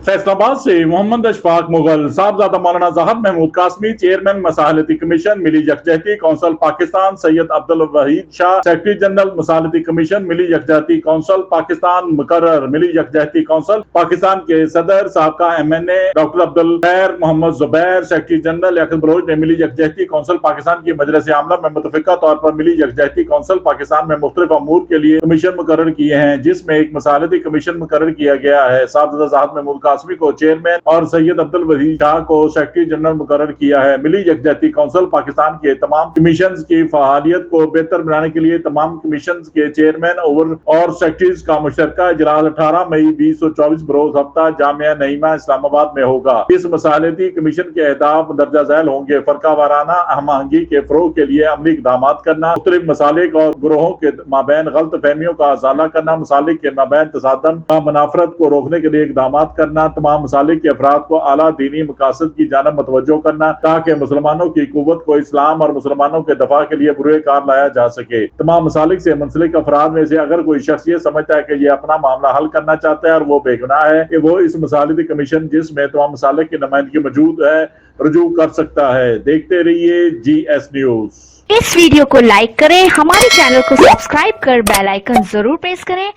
फैसलाबाद से मोहम्मद अशफाक मुगल, साहबजादा मौलाना ज़ाहद महमूद कासमी, चेयरमैन मसालती कमीशन मिली यकजहती council Pakistan, Syed Abdul Waheed Shah, secretary general मसालती कमीशन मिली यकजहती कौंसल पाकिस्तान, मुकर्रर मिली यकजहती कौंसल पाकिस्तान के सदर साहबका MNA डॉक्टर अब्दुल खैर मोहम्मद जुबैर, सेक्रेटरी जनरल याकूब बलोच ने मिली यकजहती कौंसल पाकिस्तान की मजलिस आमला में मुतफिका तौर पर मिली यकजहती कौंसल पाकिस्तान में मुख्तलिफ अमूर के लिए कमीशन मुकर्रर किए हैं, जिसमें एक मसालती कमीशन मुकर्रर किया गया है। साहबजादा ज़ाहद महमूद कासमी को चेयरमैन और सैयद अब्दुल वहीद शाह को सेक्रेटरी जनरल मुकर्रर किया है। मिली यकजहती कौंसिल पाकिस्तान के तमाम कमीशन की फहालियत को बेहतर बनाने के लिए तमाम कमीशन के चेयरमैन और सेक्रेटरीज का मुश्तरका इजलास 18 मई 2024 बरोज हफ्ता जामिया नईमा इस्लामाबाद में होगा। इस मसालती कमीशन के अहदाफ दर्जा झैल होंगे: फरका वाराना हमआहंगी के फरोग के लिए अमली इक़दाम करना, मुख्तलिफ मसालिक और ग्रोहों के माबैन गलत फहमियों का अज़ाला करना, मसालिक के माबैन तसादम का मुनाफरत को रोकने के लिए इक़दाम करना, तमाम मसालिक के अफराद को आला दीनी मकासद की जानब मतवज्जो करना ताकि मुसलमानों की कुव्वत को इस्लाम और मुसलमानों के दफा के लिए बुरे कार लाया जा सके। तमाम मसालिक से मुंसलिक अफराद में से अगर कोई शख्स ये समझता है कि ये अपना मामला हल करना चाहता है और वो बेगुनाह है कि वो इस मसालती कमीशन जिसमें तमाम मसालिक की नुमाइंदगी मौजूद है रुजू कर सकता है। देखते रहिए GS न्यूज। इस वीडियो को लाइक करें, हमारे चैनल को सब्सक्राइब कर बेल आइकन जरूर प्रेस करें।